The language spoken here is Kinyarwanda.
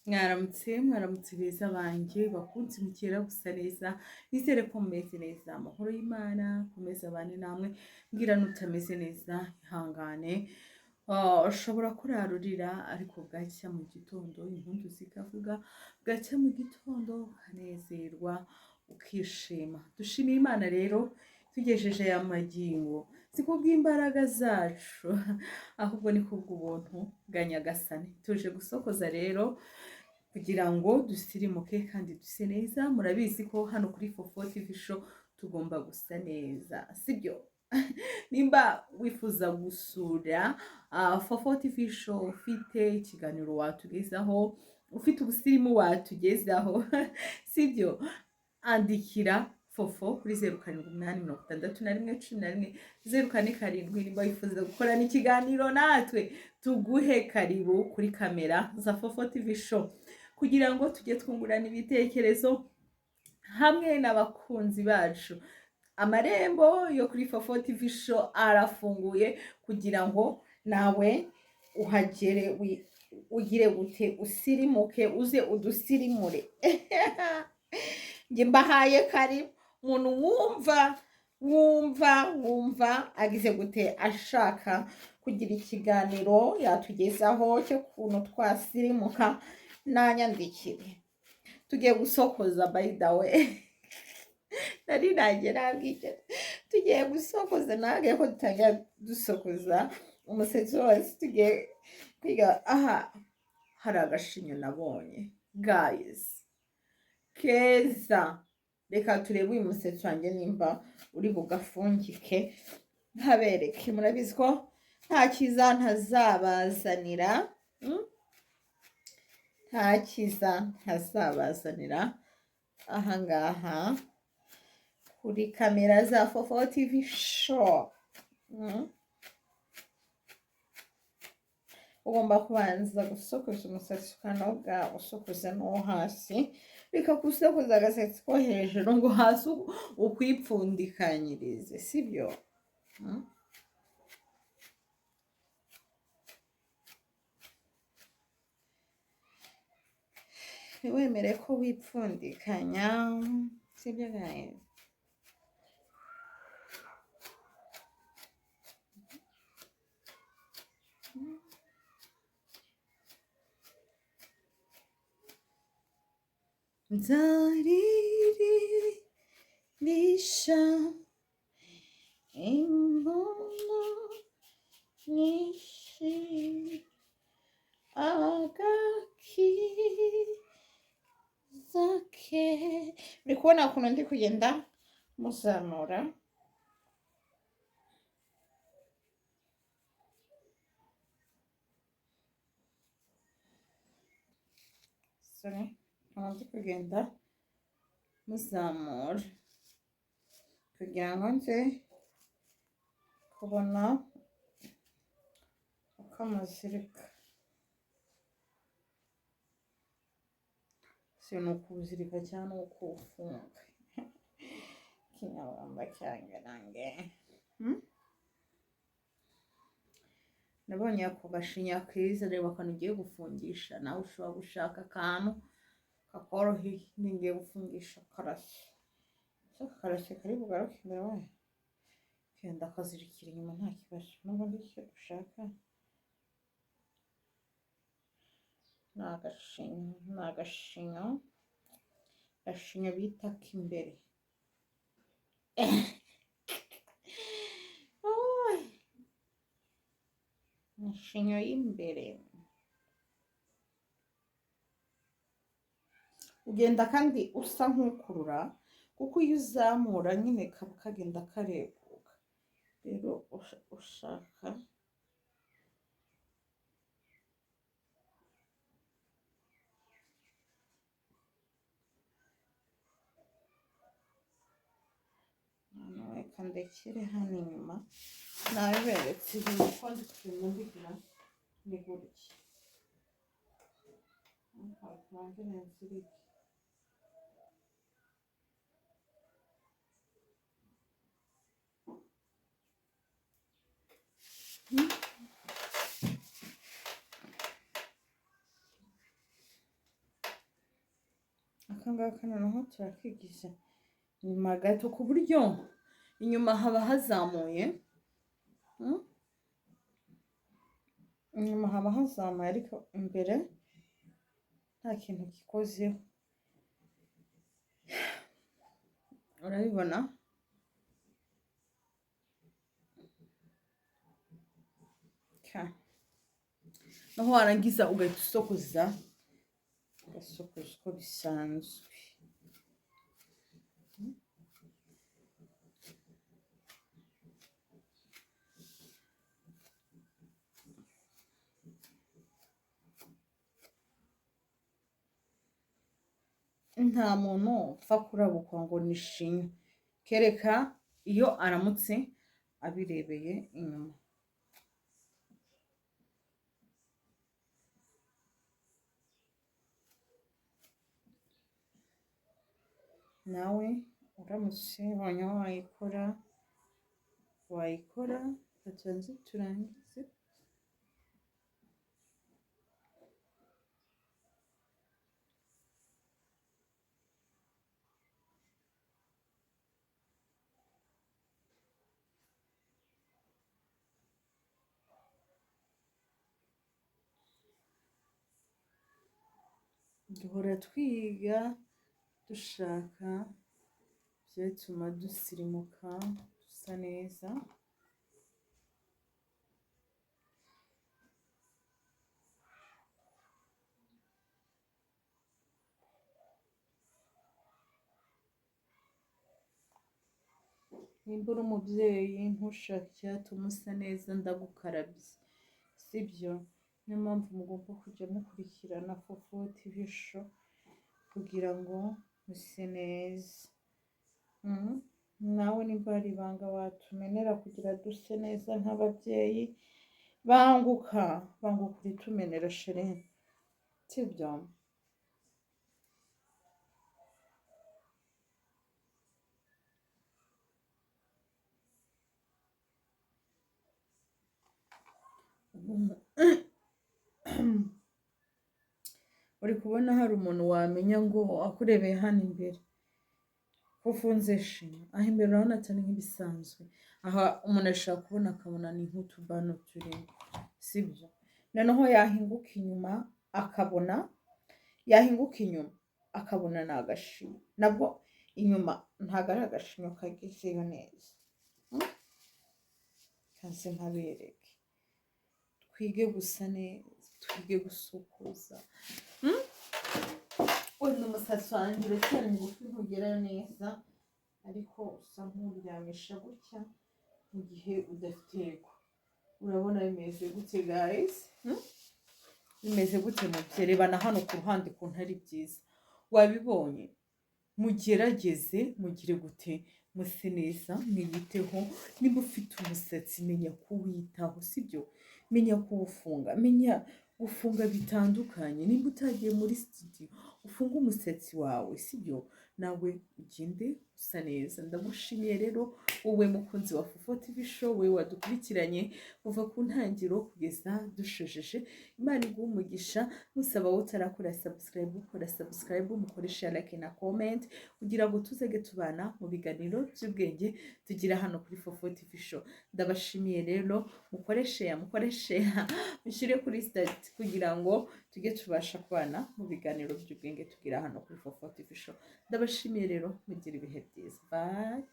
Mwaramutse beza banjye bakunze mukera gusa neza, nizere ko mumeze neza. Amahoro y'Imana komeza abane namwe, mbwira nutameze neza ihangane. Ushobora kurarurira ariko bwacya mu gitondo impundu zikavuga, bwacya mu gitondo ukanezerwa ukishima. Dushimiye Imana rero tugejeje aya magingo, si kubw'imbaraga zacu ahubwo ni kubw'ubuntu bwa Nyagasani. Tuje gusokoza rero kugira ngo dusirimuke kandi duse neza. Murabizi ko hano kuri Fofo TV show tugomba gusa neza, sibyo? Nimba wifuza gusura Fofo TV show, ufite ikiganiro watugezaho, ufite ubusirimu watugezaho sibyo, andikira Fofo kuri 0788611104. Nimba wifuza gukorana ikiganiro natwe, tuguhe karibu kuri kamera za Fofo TV show kugira ngo tujye twungurana ibitekerezo hamwe n'abakunzi bacu. Amarembo yo kuri Fofo TV show arafunguye kugira ngo nawe uhagere ugire gute, usirimuke, uze udusirimure. Nge mbahaye karibu umuntu wumva agize gute, ashaka kugira ikiganiro yatugezaho cyo kuntu twasirimuka, nanyandikire. Tugiye gusokoza by the way. Nari nabwije tugiye gusokoza, nage ko dutangira dusokoza umusetsi wose. Tugiye kwiga. Aha hari agashinyo nabonye guys keza, reka turebe uyu musetsi wanjye nimba uri bugafungike nkabereke. Murabizi ko nta kiza ntazabazanira, nta kiza ntazabazanira ahangaha kuri kamera za Fofo TV show. Ugomba kubanza gusokoza umusatsi ukanoga, usokoza n'uwo hasi, reka gusokoza agasatsi ko hejuru ngo hasi ukwipfundikanyirize, sibyo? Wemere ko wipfundikanya, sibyo guys? Nzaririsha imbono nyinshi agakiza ke. Muri kubona ukuntu ndi kugenda muzamura? Ndi kugenda muzamura kugira ngo nze kubona uko amazirika. Si ni ukuzirika cyangwa ukufunga? Kinyarwanda cyanjye nange. Nabonye ako gashinya keza, reba akantu ugiye gufungisha. Nawe ushobora gushaka akantu kakoroheye. Ngiye gufungisha karashye. Karashye kari bugaruke imbere we, kenda kazirikira inyuma nta kibazo. N'ubundi icyo ushaka ni agashinyo bita k'imbere. Ishinyo y'imbere ugenda kandi usa nk'ukurura, kuko iyo uzamura nyine kaba kagenda kareguka. Rero ushaka reka ndekere hano inyuma. Naberetse ibintu ko ndi kugenda mbigira ni gutya. Ntabwo nzirike. aka ngaka noneho turakigiza inyuma gato ku buryo inyuma haba hazamuye, inyuma haba hazamuye ariko imbere nta kintu gikozeho, urabibona? naho warangiza ugahita usokoza, ugasokoza uko bisanzwe. nta muntu upfa kurabukwa ngo ni shinya, kereka iyo aramutse abirebeye inyuma. nawe uramutse ubonye wayikora tubanze turangize. duhora twiga dushaka ibyatuma dusirimuka dusa neza. nimba uri umubyeyi ntushake icyatuma usa neza ndagukarabye, sibyo? niyo mpamvu mugomba kujya mukurikirana Fofo TV show kugira ngo muse neza. nawe nimba hari ibanga watumenera kugira duse neza nk'ababyeyi, banguka uritumenera sheri, sibyo? uri kubona hari umuntu wamenya ngo akurebeye hano imbere ko ufunze shinya, aho imbere urabona atari nk'ibisanzwe, aha umuntu ashobora kubona akabona ni nk'utubano turimo, sibyo? noneho yahinguka inyuma akabona ni agashinya, nabwo inyuma ntabwo ari agashinya kagezeyo neza. kaze nkabereke, twige gusa neza, twige gusukuza. wenda umusatsi wanjye uracyari mugufi ntugera neza, ariko usa nk'uryamisha gutya mu gihe udafite ego. urabona bimeze gute guys? bimeze gute mubyeyi? reba na hano ku ruhande ukuntu ari byiza, wabibonye? mugerageze mugire gute, muse neza, mwiyiteho. niba ufite umusatsi menya kuwitaho, sibyo? menya kuwufunga, menya gufunga bitandukanye. nimba utagiye muri studio ufunga umusatsi wawe, sibyo? nawe ugende usa neza. ndagushimiye rero wowe mukunzi wa Fofo TV show, wowe wadukurikiranye kuva ku ntangiriro kugeza dushojeje. imana iguha umugisha. musaba wowe utarakora subscribe, ukora subscribe, mukoresha like na comment kugira ngo tuzage tubana mu biganiro by'ubwenge tugira hano kuri Fofo TV show. ndabashimiye rero, mukoreshe mushyire kuri start kugira ngo tujye tubasha kubana mu biganiro by'ubwenge tugira hano kuri Fofo TV show. ndabashimiye rero, mugira ibihe byiza. Bye.